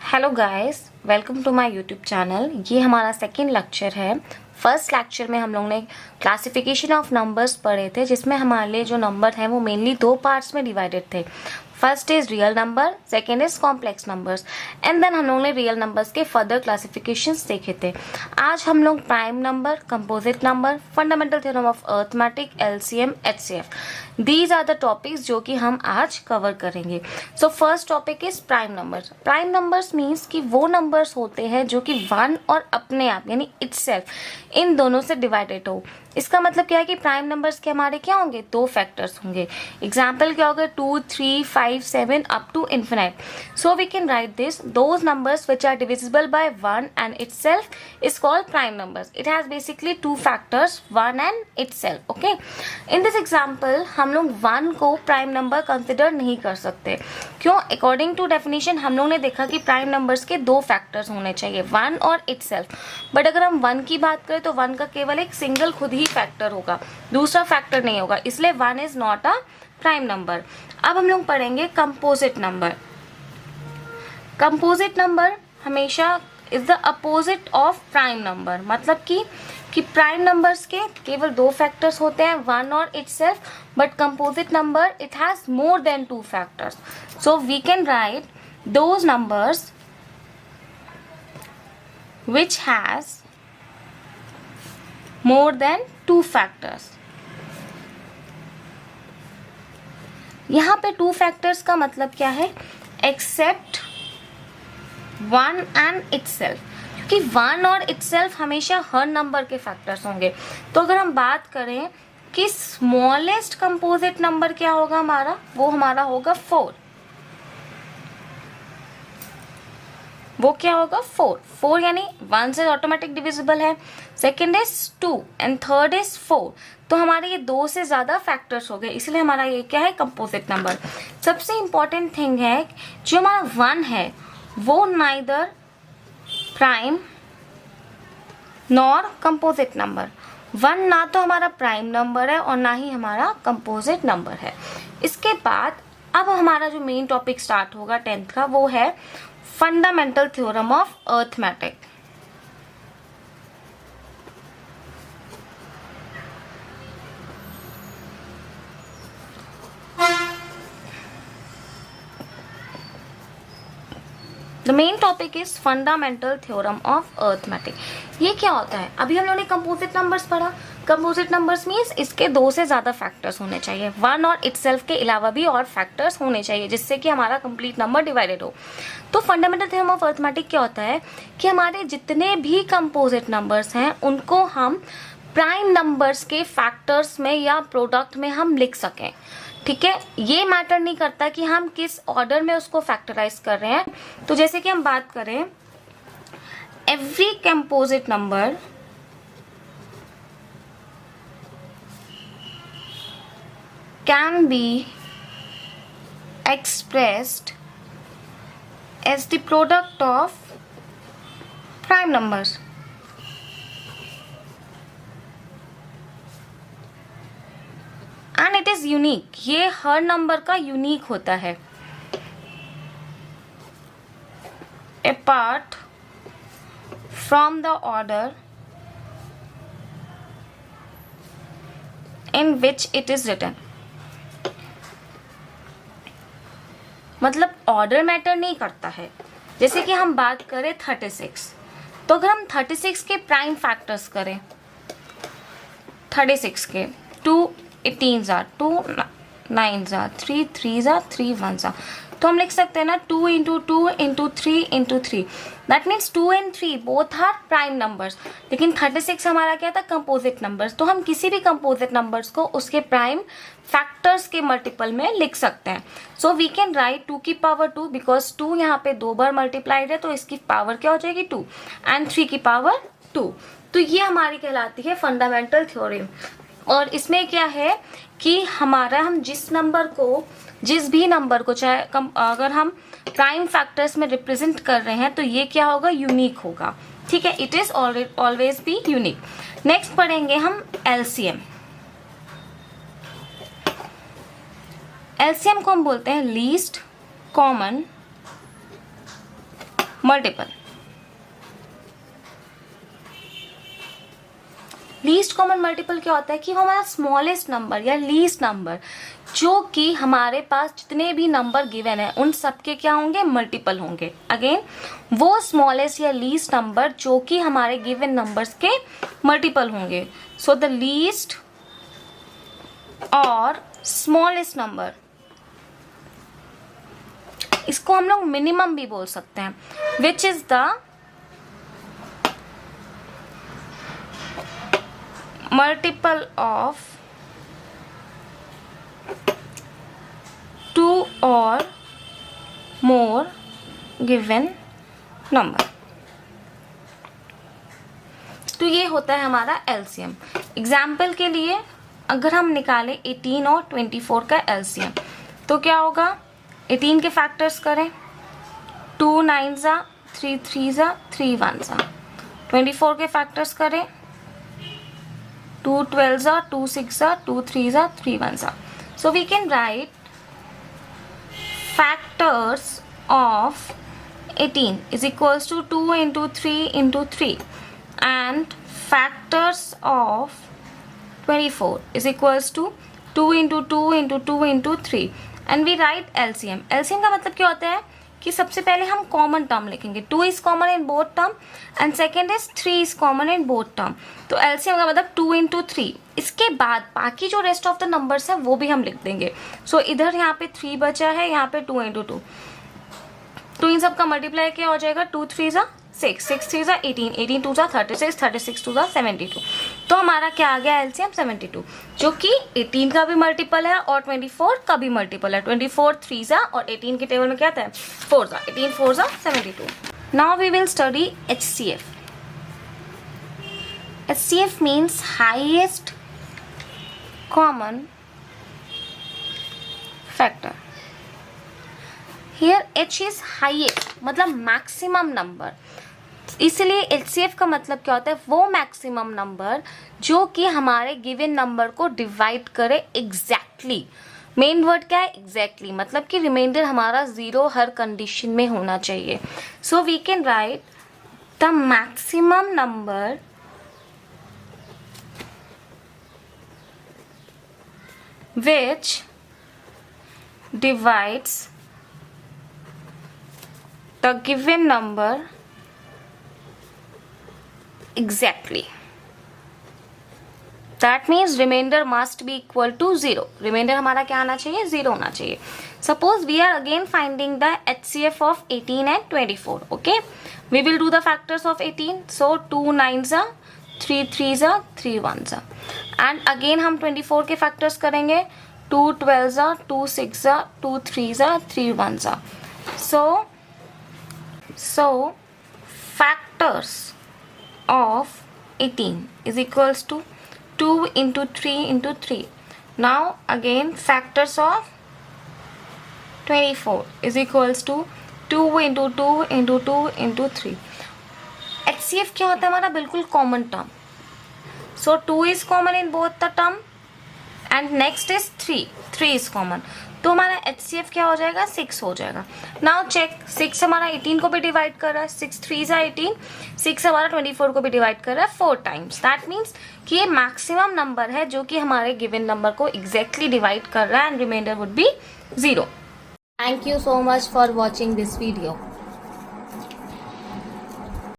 Hello guys, welcome to my YouTube channel. ये हमारा second lecture है। फर्स्ट लेक्चर में हम लोगों ने क्लासिफिकेशन ऑफ नंबर्स पढ़े थे, जिसमें हमारे लिए जो नंबर हैं वो मेनली दो पार्ट्स में डिवाइडेड थे। First is real number, second is complex numbers, and then हम लोगों ने रियल नंबर्स के फर्दर क्लासिफिकेशंस देखे थे। आज हम लोग prime number, composite number, fundamental theorem of arithmetic, LCM, HCF, these are the topics जो कि हम आज कवर करेंगे। So first topic is prime numbers. Prime numbers means कि वो नंबर्स होते हैं जो कि वन और अपने आप यानी इटसेल्फ इन दोनों से डिवाइडेड हो। इसका मतलब क्या है कि प्राइम नंबर्स के हमारे क्या होंगे, दो फैक्टर्स होंगे। एग्जाम्पल क्या होगा, 2, 3, 5, 7 up to infinite. So we can write this, those numbers which are divisible by one and itself is called prime numbers. It has basically two factors, one and itself. Okay, in this example हम लोग one को prime number consider नहीं कर सकते। क्यों? According to definition हम लोग ने देखा कि प्राइम नंबर्स के दो फैक्टर्स होने चाहिए, वन और इटसेल्फ। बट अगर हम वन की बात करें तो वन का केवल एक सिंगल खुद ही फैक्टर होगा, दूसरा फैक्टर नहीं होगा, इसलिए one is not a prime number. अब हम लोग पढ़ेंगे कंपोजिट नंबर। कंपोजिट नंबर हमेशा is the opposite of prime number. मतलब कि प्राइम नंबर्स के केवल दो फैक्टर्स होते हैं, वन और itself, but composite number it has more than two factors. So we can write those numbers which has more than two factors। यहाँ पे टू फैक्टर्स का मतलब क्या है, एक्सेप्ट वन एंड इटसेल्फ, क्योंकि वन और इटसेल्फ हमेशा हर नंबर के फैक्टर्स होंगे। तो अगर हम बात करें कि स्मॉलेस्ट कंपोजिट नंबर क्या होगा हमारा, वो हमारा होगा 4। वो क्या होगा, 4 यानी 1 से ऑटोमेटिक डिविजिबल है, second is 2 and third is 4। तो हमारे ये दो से ज्यादा फैक्टर्स हो गए, इसलिए हमारा ये क्या है, कंपोजिट नंबर। सबसे इंपॉर्टेंट थिंग है, जो हमारा 1 है वो neither prime nor composite number. 1 ना तो हमारा प्राइम नंबर है और ना ही हमारा कंपोजिट नंबर है। इसके बाद अब हमारा जो मेन टॉपिक स्टार्ट होगा 10th का, वो है fundamental theorem of arithmetic. The main topic is fundamental theorem of arithmetic. ये क्या होता है, अभी हम लोगों ने कंपोजिट नंबर्स पढ़ा। कंपोजिट नंबर्स मीन्स इसके दो से ज्यादा फैक्टर्स होने चाहिए, वन और इटसेल्फ के अलावा भी और फैक्टर्स होने चाहिए, जिससे कि हमारा कंप्लीट नंबर डिवाइडेड हो। तो फंडामेंटल थ्योरम ऑफ अरिथमेटिक क्या होता है कि हमारे जितने भी कंपोजिट नंबर्स हैं उनको हम प्राइम नंबर्स के फैक्टर्स में या प्रोडक्ट में हम लिख सकें। ठीक है, ये मैटर नहीं करता कि हम किस ऑर्डर में उसको फैक्टराइज कर रहे हैं। तो जैसे कि हम बात करें, every composite number can be expressed as the product of prime numbers. And it is unique, ये हर नंबर का यूनिक होता है। Apart from the order in which it is written. मतलब ऑर्डर मैटर नहीं करता है। जैसे कि हम बात करें 36, तो अगर हम 36 के प्राइम फैक्टर्स करें, 36 के 2 18 जा, 2 9 जा, 3 3 जा, 3 1 जा, तो हम लिख सकते हैं ना 2 into 2 into 3 into 3। That means 2 and 3 both are prime numbers. लेकिन 36 हमारा क्या था, कंपोजिट नंबर्स। तो हम किसी भी कंपोजिट नंबर्स को उसके प्राइम फैक्टर्स के मल्टीपल में लिख सकते हैं। सो वी कैन राइट 2 की पावर 2, बिकॉज 2 यहाँ पे 2 बार मल्टीप्लाइड है, तो इसकी पावर क्या हो जाएगी 2, एंड 3 की पावर 2। तो ये हमारी कहलाती है फंडामेंटल थ्योरम। और इसमें क्या है कि हमारा हम जिस भी नंबर को चाहे अगर हम प्राइम फैक्टर्स में रिप्रेजेंट कर रहे हैं तो ये क्या होगा, यूनिक होगा। ठीक है, it is always be unique. Next पढ़ेंगे हम एलसीएम। एलसीएम को हम बोलते हैं least common multiple. Least common multiple क्या होता है कि वो हमारा स्मॉलेस्ट नंबर या लीस्ट नंबर, जो कि हमारे पास जितने भी नंबर गिवन है उन सबके क्या होंगे, मल्टीपल होंगे। अगेन वो स्मॉलेस्ट या लीस्ट नंबर जो कि हमारे गिवन नंबर्स के मल्टीपल होंगे। सो द लीस्ट और स्मॉलेस्ट नंबर, इसको हम लोग मिनिमम भी बोल सकते हैं, which is the multiple of two or more given number। तो ये होता है हमारा LCM। एग्जाम्पल के लिए अगर हम निकालें 18 और 24 का LCM, तो क्या होगा, 18 के फैक्टर्स करें, 2 9 जा, 3 3 जा, 3 1 जा। 24 के फैक्टर्स करें, 2 12 जा, 2 6 जा, 2 3 जा, 3 1 जा। So we can write factors of 18 is equals to 2 into 3 into 3 and factors of 24 is equals to 2 into 2 into 2 into 3 and we write LCM। LCM का मतलब क्या होता है कि सबसे पहले हम कॉमन टर्म लिखेंगे, 2 is common in both term and second is 3 is common in both term. तो एलसीएम का मतलब 2 into 3। इसके बाद बाकी जो रेस्ट ऑफ द नंबर्स है वो भी हम लिख देंगे। सो इधर यहाँ पे 3 बचा है, यहाँ पे 2 into 2, तो इन सब का मल्टीप्लाई क्या हो जाएगा, 2 3 जा 6, 6 3 जा 18, 18 2 जा 36, 36 2 जा 72। तो हमारा क्या आ गया, एलसीएम 72, जो कि 18 का भी मल्टीपल है और 24 का भी मल्टीपल है। 24 3 जा और 18 के टेबल में क्या था, 4 जा, 18 4 जा 72। Now we will study HCF। HCF means highest common factor. Here H is highest मतलब मैक्सिमम नंबर, इसलिए HCF का मतलब क्या होता है, वो मैक्सिमम नंबर जो कि हमारे गिवन नंबर को डिवाइड करे एग्जैक्टली। मेन वर्ड क्या है, एग्जैक्टली, मतलब कि रिमाइंडर हमारा 0 हर कंडीशन में होना चाहिए। So we can write the maximum number which divides the given number exactly। That means remainder must be equal to 0। remainder हमारा क्या आना चाहिए, 0 होना चाहिए। Suppose we are again finding the HCF of 18 and 24। Okay, we will do the factors of 18। So 2 9 जा, 3 3 जा, 3 1 जा, and again हम 24 के factors करेंगे, 2 12 जा, 2 6 जा, 2 3 जा, 3 1 जा। So factors of 18 is equals to 2 into 3 into 3। Now again factors of 24 is equals to 2 into 2 into 2 into 3। HCF क्या होता है हमारा, बिल्कुल common term. So 2 is common in both the term and next is 3 is common, तो हमारा HCF क्या हो जाएगा, 6 हो जाएगा। नाउ चेक, 6 हमारा 18 को भी डिवाइड कर रहा है, 6 3 जा 18, 6 हमारा 24 को भी डिवाइड कर रहा है 4 टाइम्स। दैट मीन्स कि ये मैक्सिमम नंबर है जो कि हमारे गिवन नंबर को एग्जैक्टली डिवाइड कर रहा है and remainder would be 0। Thank you so much for watching this video.